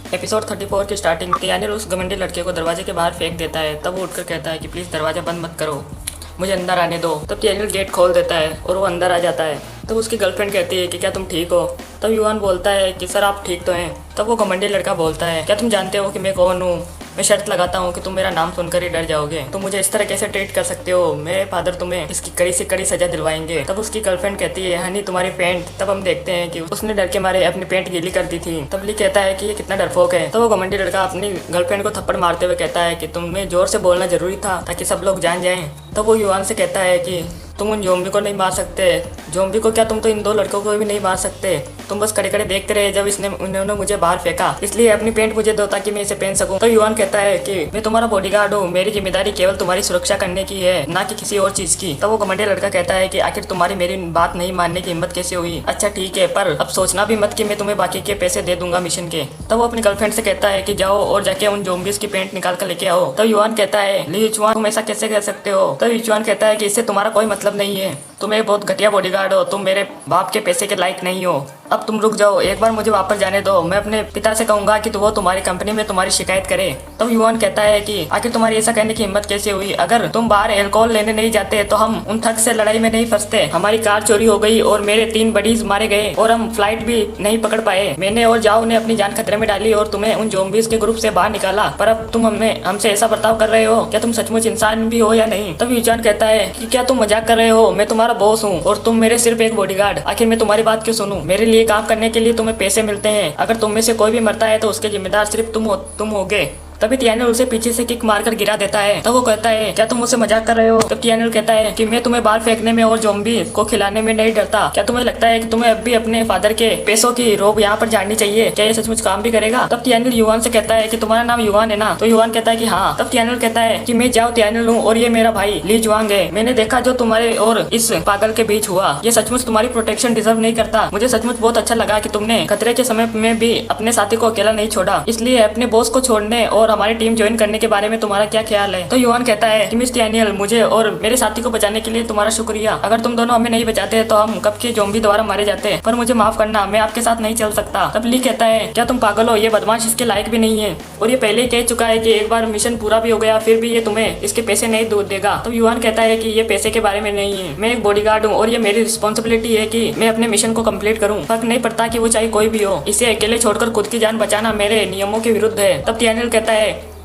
Episode 34 की starting टियानिल उस घमंडी लड़के को दरवाजे के बाहर फेंक देता है। तब वो उठकर कहता है कि प्लीज़ दरवाज़ा बंद मत करो, मुझे अंदर आने दो। तब टियानिल गेट खोल देता है और वो अंदर आ जाता है। तब उसकी गर्लफ्रेंड कहती है कि क्या तुम ठीक हो। तब युवान बोलता है कि सर आप ठीक तो हैं। तब वो घमंडी लड़का बोलता है क्या तुम जानते हो कि मैं कौन हूँ। मैं शर्त लगाता हूँ कि तुम मेरा नाम सुनकर ही डर जाओगे। तुम मुझे इस तरह कैसे ट्रीट कर सकते हो, मेरे फादर तुम्हें इसकी कड़ी से कड़ी सजा दिलवाएंगे। तब उसकी गर्लफ्रेंड कहती है हनी तुम्हारी पेंट। तब हम देखते हैं कि उसने डर के मारे अपनी पेंट गीली कर दी थी। तब ली कहता है कि ये कितना डरपोक है। तब वो घमंडी लड़का अपनी गर्लफ्रेंड को थप्पड़ मारते हुए कहता है कि तुम्हें जोर से बोलना जरूरी था ताकि सब लोग जान जाएं। तब वो युवान से कहता है कि तुम उन ज़ॉम्बी को नहीं मार सकते। ज़ॉम्बी को क्या, तुम तो इन दो लड़कों को भी नहीं मार सकते। तुम बस खड़े खड़े देखते रहे जब उन्होंने मुझे बाहर फेंका, इसलिए अपनी पेंट मुझे दो ताकि मैं इसे पहन सकूं। तो युवान कहता है कि मैं तुम्हारा बॉडीगार्ड हूँ, मेरी जिम्मेदारी केवल तुम्हारी सुरक्षा करने की है, ना कि किसी और चीज़ की। तब वो घमंडी लड़का कहता है कि आखिर तुम्हारी मेरी बात नहीं मानने की हिम्मत कैसे हुई। अच्छा ठीक है, पर अब सोचना भी मत कि मैं तुम्हें बाकी के पैसे दे दूंगा मिशन के। तब वो अपनी गर्लफ्रेंड से कहता है कि जाओ और जाके उन ज़ॉम्बीज़ की पेंट निकाल कर लेके आओ। तब युवान कहता है ली युचुआन तुम ऐसा कैसे कर सकते हो। तब युचुआन कहता है कि इससे तुम्हारा कोई मतलब नहीं है, तुम एक बहुत घटिया बॉडीगार्ड हो, तुम मेरे बाप के पैसे के लायक नहीं हो। अब तुम रुक जाओ, एक बार मुझे वापस जाने दो। मैं अपने पिता से कहूंगा कि वो तुम्हारी कंपनी में तुम्हारी शिकायत करे। तब युवान कहता है कि आखिर तुम्हारी ऐसा कहने की हिम्मत कैसे हुई। अगर तुम बाहर अल्कोहल लेने नहीं जाते तो हम उन ठग से लड़ाई में नहीं फंसते। हमारी कार चोरी हो गई और मेरे 3 बडीज मारे गए और हम फ्लाइट भी नहीं पकड़ पाए। मैंने और जाओ ने अपनी जान खतरे में डाली और तुम्हें उन ज़ॉम्बीज़ के ग्रुप से बाहर निकाला, पर अब तुम हमसे ऐसा बर्ताव कर रहे हो। क्या तुम सचमुच इंसान भी हो या नहीं। तब युवान कहता है कि क्या तुम मजाक कर रहे हो, मैं तुम्हारा बॉस हूँ और तुम मेरे सिर्फ एक बॉडीगार्ड। आखिर मैं तुम्हारी बात क्यों सुनूं। मेरे लिए काम करने के लिए तुम्हें पैसे मिलते हैं, अगर तुम में से कोई भी मरता है तो उसके जिम्मेदार सिर्फ तुम होगे। तभी टियानिल उसे पीछे से किक मारकर गिरा देता है। तब वो कहता है क्या तुम मुझसे मजाक कर रहे हो। तब टियानिल कहता है कि मैं तुम्हें बाहर फेंकने में और ज़ॉम्बी को खिलाने में नहीं डरता। क्या तुम्हें लगता है कि तुम्हें अब भी अपने फादर के पैसों की रोब यहाँ पर झाड़नी चाहिए। क्या ये सचमुच काम भी करेगा। तब टियानिल युवान से कहता है कि तुम्हारा नाम युवान है ना। तो युवान कहता है कि हाँ। तब टियानिल कहता है कि मैं जाओ टियानिल हूँ और ये मेरा भाई ली जुआंग है। मैंने देखा जो तुम्हारे और इस पागल के बीच हुआ, ये सचमुच तुम्हारी प्रोटेक्शन डिजर्व नहीं करता। मुझे सचमुच बहुत अच्छा लगा कि तुमने खतरे के समय में भी अपने साथी को अकेला नहीं छोड़ा। इसलिए अपने बॉस को छोड़ने और हमारी टीम ज्वाइन करने के बारे में तुम्हारा क्या ख्याल है। तो युवान कहता है कि मिस टियानिल, मुझे और मेरे साथी को बचाने के लिए तुम्हारा शुक्रिया। अगर तुम दोनों हमें नहीं बचाते तो हम कब के ज़ॉम्बी द्वारा मारे जाते, पर मुझे माफ करना, मैं आपके साथ नहीं चल सकता। तब ली कहता है क्या तुम पागल हो, ये बदमाश इसके लायक भी नहीं है और ये पहले ही कह चुका है कि एक बार मिशन पूरा भी हो गया फिर भी ये तुम्हें इसके पैसे नहीं देगा। तब युवान कहता है कि ये पैसे के बारे में नहीं है, मैं एक बॉडीगार्ड हूँ और ये मेरी रिस्पॉन्सिबिलिटी है कि मैं अपने मिशन को कंप्लीट करूँ। फर्क नहीं पड़ता कि वो चाहे कोई भी हो, इसे अकेले छोड़कर खुद की जान बचाना मेरे नियमों के विरुद्ध है। तब टियानिल कहता है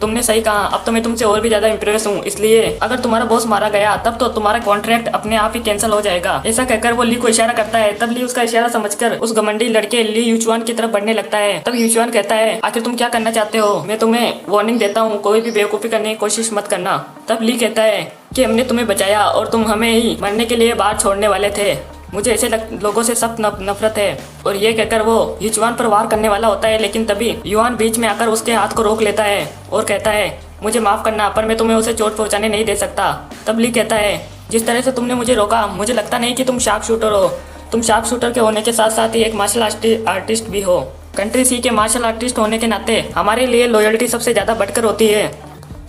तुमने सही कहा, अब तो मैं तुमसे और भी ज्यादा इम्प्रेस हूँ, इसलिए अगर तुम्हारा बॉस मारा गया तब तो तुम्हारा कॉन्ट्रैक्ट अपने आप ही कैंसिल हो जाएगा। ऐसा कहकर वो ली को इशारा करता है। तब ली उसका इशारा समझकर उस घमंडी लड़के ली युचुआन की तरफ बढ़ने लगता है। तब युचुआन कहता है आखिर तुम क्या करना चाहते हो, मैं तुम्हें वार्निंग देता हूँ, कोई भी बेवकूफ़ी करने की कोशिश मत करना। तब ली कहता है कि हमने तुम्हें बचाया और तुम हमें ही मरने के लिए बाहर छोड़ने वाले थे। मुझे ऐसे लोगों से सख्त नफरत है। और ये कहकर वो युचुआन पर वार करने वाला होता है, लेकिन तभी युवान बीच में आकर उसके हाथ को रोक लेता है और कहता है मुझे माफ करना, पर मैं तुम्हें उसे चोट पहुंचाने नहीं दे सकता। तब ली कहता है जिस तरह से तुमने मुझे रोका, मुझे लगता नहीं कि तुम शार्प शूटर हो। तुम शार्प शूटर के होने के साथ साथ ही एक मार्शल आर्टिस्ट भी हो। कंट्री सी के मार्शल आर्टिस्ट होने के नाते हमारे लिए लॉयल्टी सबसे ज़्यादा बढ़कर होती है,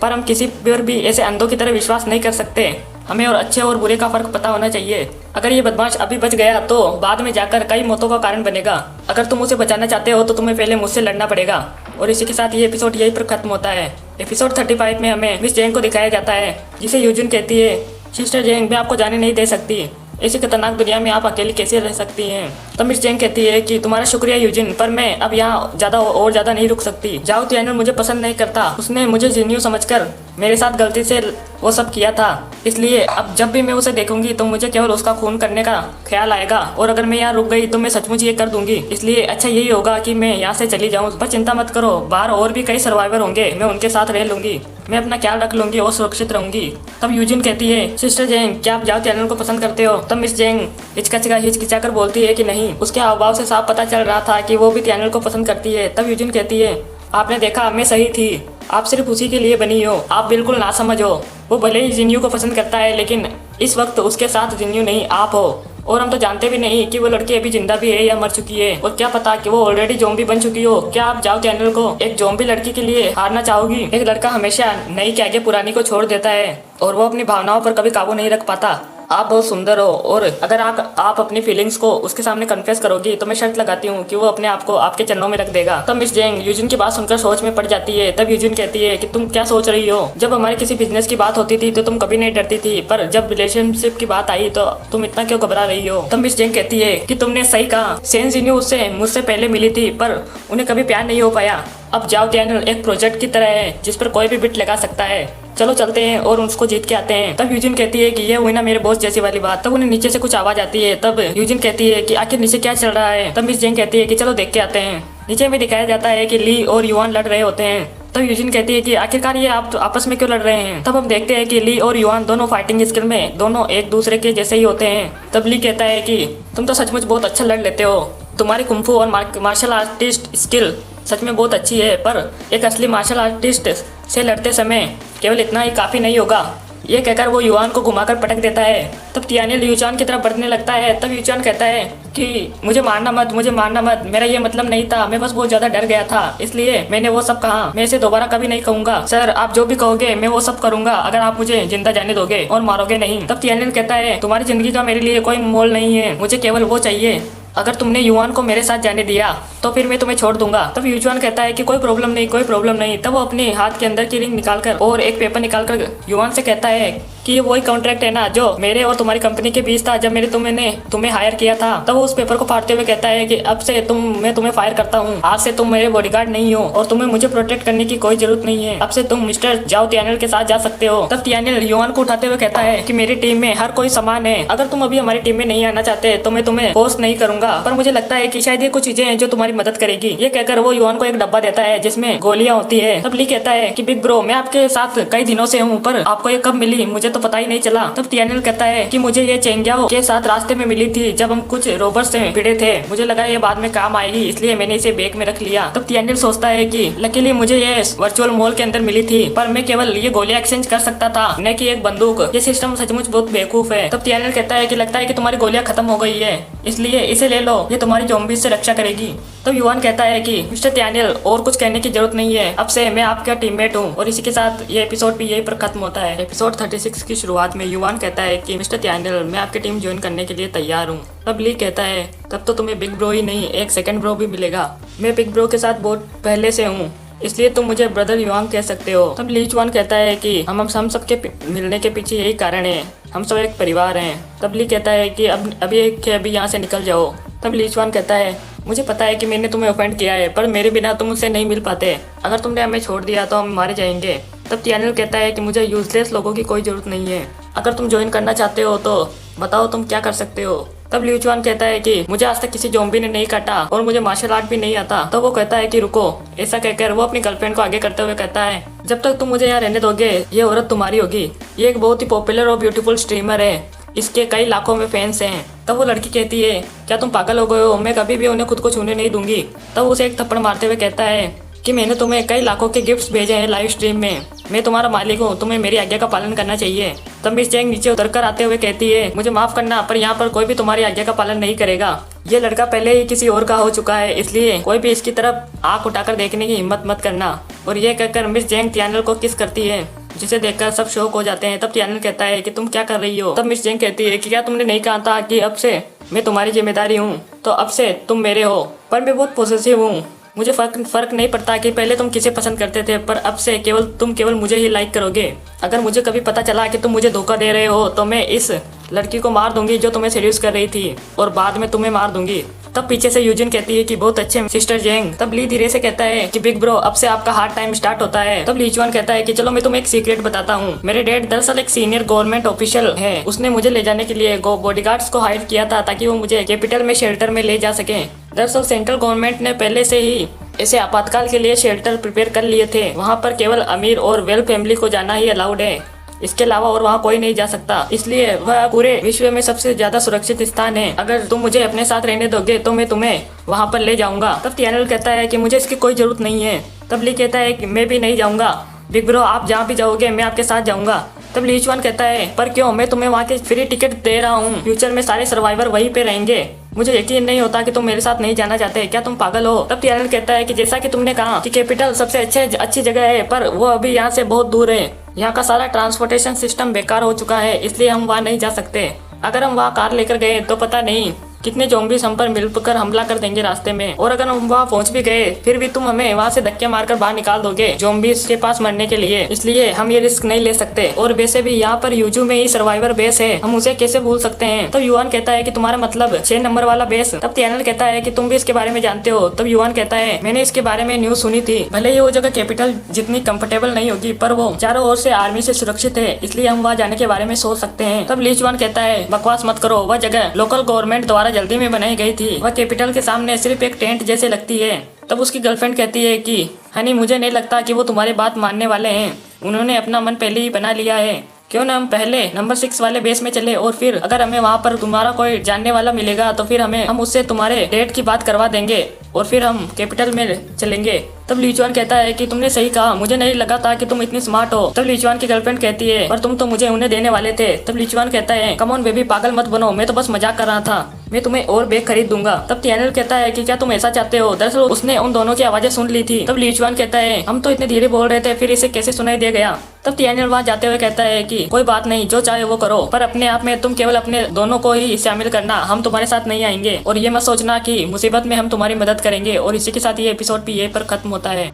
पर हम किसी पर भी ऐसे अंधों की तरह विश्वास नहीं कर सकते। हमें और अच्छे और बुरे का फर्क पता होना चाहिए। अगर ये बदमाश अभी बच गया तो बाद में जाकर कई मौतों का कारण बनेगा। अगर तुम उसे बचाना चाहते हो तो तुम्हें पहले मुझसे लड़ना पड़ेगा। और इसी के साथ ये एपिसोड यहीं पर खत्म होता है। एपिसोड 35 में हमें मिस जेंग को दिखाया जाता है, जिसे यूजिन कहती है सिस्टर जेंग, मैं आपको जाने नहीं दे सकती, ऐसी खतरनाक दुनिया में आप अकेली कैसे रह सकती हैं। तो मिस जेंग कहती है कि तुम्हारा शुक्रिया यूजिन, पर मैं अब यहाँ ज़्यादा नहीं रुक सकती। जाओ टियानिल मुझे पसंद नहीं करता, उसने मुझे जिन्यू समझकर मेरे साथ गलती से वो सब किया था, इसलिए अब जब भी मैं उसे देखूंगी तो मुझे केवल उसका खून करने का ख्याल आएगा और अगर मैं यहाँ रुक गई तो मैं सचमुच ये कर दूंगी। इसलिए अच्छा यही होगा कि मैं यहाँ से चली जाऊँ। पर चिंता मत करो, बाहर और भी कई सर्वाइवर होंगे, मैं उनके साथ रह लूंगी, मैं अपना ख्याल रख लूंगी और सुरक्षित रहूंगी। तब यूजिन कहती है सिस्टर जेंग, क्या आप जाओ टियानिल को पसंद करते हो। तब मिस जेंग हिचकिचा कर बोलती है कि नहीं। उसके हावभाव से साफ पता चल रहा था कि वो भी टियानिल को पसंद करती है। तब यूजिन कहती है आपने देखा, मैं सही थी, आप सिर्फ उसी के लिए बनी हो, आप बिल्कुल नासमझ हो। वो भले ही जिन्यू को पसंद करता है, लेकिन इस वक्त उसके साथ जिन्यू नहीं आप हो। और हम तो जानते भी नहीं कि वो लड़की अभी जिंदा भी है या मर चुकी है, और क्या पता कि वो ऑलरेडी ज़ॉम्बी बन चुकी हो। क्या आप जाओ टियानिल को एक ज़ॉम्बी लड़की के लिए हारना चाहोगी। एक लड़का हमेशा नई के आगे पुरानी को छोड़ देता है और वो अपनी भावनाओं पर कभी काबू नहीं रख पाता। आप बहुत सुंदर हो और अगर आप अपनी फीलिंग्स को उसके सामने कन्फेस करोगी तो मैं शर्त लगाती हूँ कि वो अपने आप को आपके चरणों में रख देगा। तब मिस जेंग यूजिन की बात सुनकर सोच में पड़ जाती है। तब यूजिन कहती है कि तुम क्या सोच रही हो? जब हमारी किसी बिजनेस की बात होती थी तो तुम कभी नहीं डरती थी, पर जब रिलेशनशिप की बात आई तो तुम इतना क्यों घबरा रही हो? तब मिस जेंग कहती है कि तुमने सही कहा, सेन जिन्यू उससे मुझसे पहले मिली थी पर उन्हें कभी प्यार नहीं हो पाया। अब जाओ तियानिल एक प्रोजेक्ट की तरह है जिस पर कोई भी बिट लगा सकता है। चलो चलते हैं और उसको जीत के आते हैं। तब यूजिन कहती है कि ये हुई ना मेरे बॉस जैसी वाली बात। तब उन्हें नीचे से कुछ आवाज आती है। तब यूजिन कहती है कि आखिर नीचे क्या चल रहा है? तब मिस जेंग कहती है कि चलो देख के आते हैं। नीचे में दिखाया जाता है कि ली और युआन लड़ रहे होते हैं। तब यूजिन कहती है कि आखिरकार ये आप आपस में क्यों लड़ रहे हैं? तब हम देखते हैं कि ली और युआन दोनों फाइटिंग स्किल में दोनों एक दूसरे के जैसे ही होते हैं। तब ली कहता है कि तुम तो सचमुच बहुत अच्छा लड़ लेते हो, तुम्हारी कुंफू और मार्शल आर्टिस्ट स्किल सच में बहुत अच्छी है, पर एक असली मार्शल आर्टिस्ट से लड़ते समय केवल इतना ही काफ़ी नहीं होगा। ये कहकर वो युआन को घुमाकर पटक देता है। तब तियानिल यूचान की तरफ बढ़ने लगता है। तब यूचान कहता है कि मुझे मारना मत, मेरा ये मतलब नहीं था, मैं बस बहुत ज़्यादा डर गया था इसलिए मैंने वो सब कहा। मैं इसे दोबारा कभी नहीं कहूँगा। सर आप जो भी कहोगे मैं वो सब करूँगा अगर आप मुझे जिंदा जाने दोगे और मारोगे नहीं। तब तियानिल कहता है तुम्हारी ज़िंदगी का मेरे लिए कोई मोल नहीं है, मुझे केवल वो चाहिए। अगर तुमने युआन को मेरे साथ जाने दिया तो फिर मैं तुम्हें छोड़ दूंगा। तब युआन कहता है कि कोई प्रॉब्लम नहीं। तब वो अपने हाथ के अंदर की रिंग निकालकर और एक पेपर निकालकर युआन से कहता है कि ये वही कॉन्ट्रैक्ट है ना जो मेरे और तुम्हारी कंपनी के बीच था जब मैंने तुम्हें हायर किया था। तब वो उस पेपर को फाड़ते हुए कहता है कि अब से मैं तुम्हें फायर करता हूँ। आज से तुम मेरे बॉडीगार्ड नहीं हो और तुम्हें मुझे प्रोटेक्ट करने की कोई जरूरत नहीं है। अब से तुम मिस्टर जाओ तियानिल के साथ जा सकते हो। तब तियानिल युआन को उठाते हुए कहता है कि मेरी टीम में हर कोई समान है, अगर तुम अभी हमारी टीम में नहीं आना चाहते तो मैं तुम्हें फोर्स नहीं करूंगा, पर मुझे लगता है कि शायद ये कुछ चीजें हैं जो तुम्हारी मदद करेगी। ये कहकर वो युआन को एक डब्बा देता है जिसमें गोलियां होती है। तब ली कहता है कि बिग ब्रो मैं आपके साथ कई दिनों से हूँ, पर आपको ये कब मिली मुझे तो पता ही नहीं चला। तब तियानिल कहता है कि मुझे ये चेंग्याओ के साथ रास्ते में मिली थी जब हम कुछ रोबर्स से भिड़े थे, मुझे लगा ये बाद में काम आएगी इसलिए मैंने इसे बैग में रख लिया। तब तियानिल सोचता है कि लकीली मुझे ये वर्चुअल मॉल के अंदर मिली थी, पर मैं केवल ये गोलियां एक्सचेंज कर सकता था न कि एक बंदूक। ये सिस्टम सचमुच बहुत बेवकूफ है। तब तियानिल कहता है कि लगता है कि तुम्हारी गोलियां खत्म हो गई है इसलिए इसे ले लो, ये तुम्हारी ज़ॉम्बीज से रक्षा करेगी। तब युआन कहता है कि मिस्टर तियानिल और कुछ कहने की जरूरत नहीं है, अब से मैं आपका टीममेट हूँ। और इसी के साथ ये एपिसोड भी यही पर खत्म होता है। एपिसोड 36 की शुरुआत में युआन कहता है कि मिस्टर तियानिल मैं आपकी टीम ज्वाइन करने के लिए तैयार हूँ। तब ली कहता है तब तो तुम्हें बिग ब्रो ही नहीं एक सेकंड ब्रो भी मिलेगा, मैं बिग ब्रो के साथ बहुत पहले से हूँ इसलिए तुम मुझे ब्रदर युआन कह सकते हो। तब ली चुआन कहता है कि हम सबके मिलने के पीछे यही कारण है, हम सब एक परिवार हैं। तब ली कहता है कि अभी यहाँ से निकल जाओ। तब ली चुआन कहता है मुझे पता है कि मैंने तुम्हें ऑफेंड किया है, पर मेरे बिना तुम मुझसे नहीं मिल पाते, अगर तुमने हमें छोड़ दिया तो हम मारे जाएंगे। तब तियानिल कहता है कि मुझे यूजलेस लोगों की कोई ज़रूरत नहीं है, अगर तुम ज्वाइन करना चाहते हो तो बताओ तुम क्या कर सकते हो। तब ल्यू चुआन कहता है कि मुझे आज तक किसी ज़ॉम्बी ने नहीं काटा और मुझे मार्शल आर्ट भी नहीं आता। तो वो कहता है कि रुको। ऐसा कहकर वो अपनी गर्लफ्रेंड को आगे करते हुए कहता है जब तक तुम मुझे यहाँ रहने दोगे ये औरत तुम्हारी होगी। ये एक बहुत ही पॉपुलर और ब्यूटीफुल स्ट्रीमर है, इसके कई लाखों में फैंस हैं। तब वो लड़की कहती है क्या तुम पागल हो गए हो, मैं कभी भी उन्हें खुद को छूने नहीं दूंगी। तब उसे एक थप्पड़ मारते हुए कहता है कि मैंने तुम्हें कई लाखों के गिफ्ट्स भेजे हैं लाइव स्ट्रीम में, मैं तुम्हारा मालिक हूँ, तुम्हें मेरी आज्ञा का पालन करना चाहिए। तब मिस जेंग नीचे उतरकर आते हुए कहती है मुझे माफ करना पर यहाँ पर कोई भी तुम्हारी आज्ञा का पालन नहीं करेगा। ये लड़का पहले ही किसी और का हो चुका है इसलिए कोई भी इसकी तरफ आंख उठाकर देखने की हिम्मत मत करना। और ये कहकर मिस जेंग तियानिल को किस करती है जिसे देखकर सब शौक हो जाते हैं। तब तियानिल कहता है कि तुम क्या कर रही हो। तब मिस जेंग कहती है कि क्या तुमने नहीं कहा था कि अब से मैं तुम्हारी जिम्मेदारी हूँ, तो अब से तुम मेरे हो। पर मैं बहुत पॉसेसिव हूँ, मुझे फर्क नहीं पड़ता कि पहले तुम किसे पसंद करते थे, पर अब से तुम केवल मुझे ही लाइक करोगे। अगर मुझे कभी पता चला कि तुम मुझे धोखा दे रहे हो तो मैं इस लड़की को मार दूंगी जो तुम्हें सीड्यूस कर रही थी और बाद में तुम्हें मार दूंगी। तब पीछे से यूजिन कहती है कि बहुत अच्छे सिस्टर जेंग। तब ली धीरे से कहता है कि बिग ब्रो अब से आपका हार्ड टाइम स्टार्ट होता है। तब ली चुआन कहता है कि चलो मैं तुम्हें एक सीक्रेट बताता हूँ, मेरे डैड दरअसल एक सीनियर गवर्नमेंट ऑफिशियल है, उसने मुझे ले जाने के लिए बॉडीगार्ड्स को हायर किया था ताकि वो मुझे कैपिटल में शेल्टर में ले जा सके। दरअसल सेंट्रल गवर्नमेंट ने पहले से ही ऐसे आपातकाल के लिए शेल्टर प्रिपेयर कर लिए थे, वहाँ पर केवल अमीर और वेल फैमिली को जाना ही अलाउड है, इसके अलावा और वहाँ कोई नहीं जा सकता, इसलिए वह पूरे विश्व में सबसे ज्यादा सुरक्षित स्थान है। अगर तुम मुझे अपने साथ रहने दोगे तो मैं तुम्हें वहाँ पर ले जाऊंगा। तब तियानिल कहता है कि मुझे इसकी कोई जरूरत नहीं है। तब ली कहता है कि मैं भी नहीं जाऊंगा, बिग ब्रो आप जहाँ भी जाओगे मैं आपके साथ जाऊंगा। तब ली चुआन कहता है पर क्यों, मैं तुम्हें वहाँ के फ्री टिकट दे रहा हूँ, फ्यूचर में सारे सर्वाइवर वहीं पे रहेंगे, मुझे यकीन नहीं होता कि तुम मेरे साथ नहीं जाना चाहते, क्या तुम पागल हो? तब टियानल कहता है कि जैसा कि तुमने कहा कि कैपिटल सबसे अच्छी जगह है, पर वो अभी यहाँ से बहुत दूर है। यहाँ का सारा ट्रांसपोर्टेशन सिस्टम बेकार हो चुका है, इसलिए हम वहाँ नहीं जा सकते। अगर हम वहाँ कार लेकर गए तो पता नहीं कितने ज़ॉम्बीज़ हम पर मिलकर हमला कर देंगे रास्ते में, और अगर हम वहाँ पहुँच भी गए फिर भी तुम हमें वहाँ से धक्के मारकर बाहर निकाल दोगे ज़ॉम्बीज़ के पास मरने के लिए, इसलिए हम ये रिस्क नहीं ले सकते। और वैसे भी यहाँ पर यूजू में ही सर्वाइवर बेस है, हम उसे कैसे भूल सकते हैं? तब युआन कहता है कि तुम्हारा मतलब 6 नंबर वाला बेस। तब टियानल कहता है कि तुम भी इसके बारे में जानते हो। तब युआन कहता है मैंने इसके बारे में न्यूज सुनी थी, भले ही वो जगह कैपिटल जितनी कंफर्टेबल नहीं होगी, पर वो चारों ओर से आर्मी से सुरक्षित है, इसलिए हम वहाँ जाने के बारे में सोच सकते हैं। तब ली चुआन कहता है बकवास मत करो, वह जगह लोकल गवर्नमेंट द्वारा जल्दी में बनाई गई थी, वह कैपिटल के सामने सिर्फ एक टेंट जैसे लगती है। तब उसकी गर्लफ्रेंड कहती है कि हनी मुझे नहीं लगता कि वो तुम्हारी बात मानने वाले हैं, उन्होंने अपना मन पहले ही बना लिया है। क्यों ना हम पहले नंबर 6 वाले बेस में चले, और फिर अगर हमें वहाँ पर तुम्हारा कोई जानने वाला मिलेगा तो फिर हम उससे तुम्हारे डेट की बात करवा देंगे और फिर हम कैपिटल में चलेंगे। तब लीचुआन कहता है कि तुमने सही कहा, मुझे नहीं लगा था कि तुम इतनी स्मार्ट हो। तब लीचुआन की गर्लफ्रेंड कहती है पर तुम तो मुझे उन्हें देने वाले थे। तब लीचुआन कहता है कम ऑन बेबी, पागल मत बनो, मैं तो बस मजाक कर रहा था, मैं तुम्हें और बैग खरीद दूंगा। तब टियानल कहता है कि क्या तुम ऐसा चाहते हो? दरअसल उसने उन दोनों की आवाजें सुन ली थी। तब लीचुआन कहता है हम तो इतने धीरे बोल रहे थे, फिर इसे कैसे सुनाई दे गया? तब टियानल वहाँ जाते हुए कहता है कि कोई बात नहीं, जो चाहे वो करो, पर अपने आप में तुम केवल अपने दोनों को ही शामिल करना, हम तुम्हारे साथ नहीं आएंगे। और ये मत सोचना कि मुसीबत में हम तुम्हारी मदद करेंगे। और इसी के साथ ये एपिसोड भी यहीं पर खत्म होता है।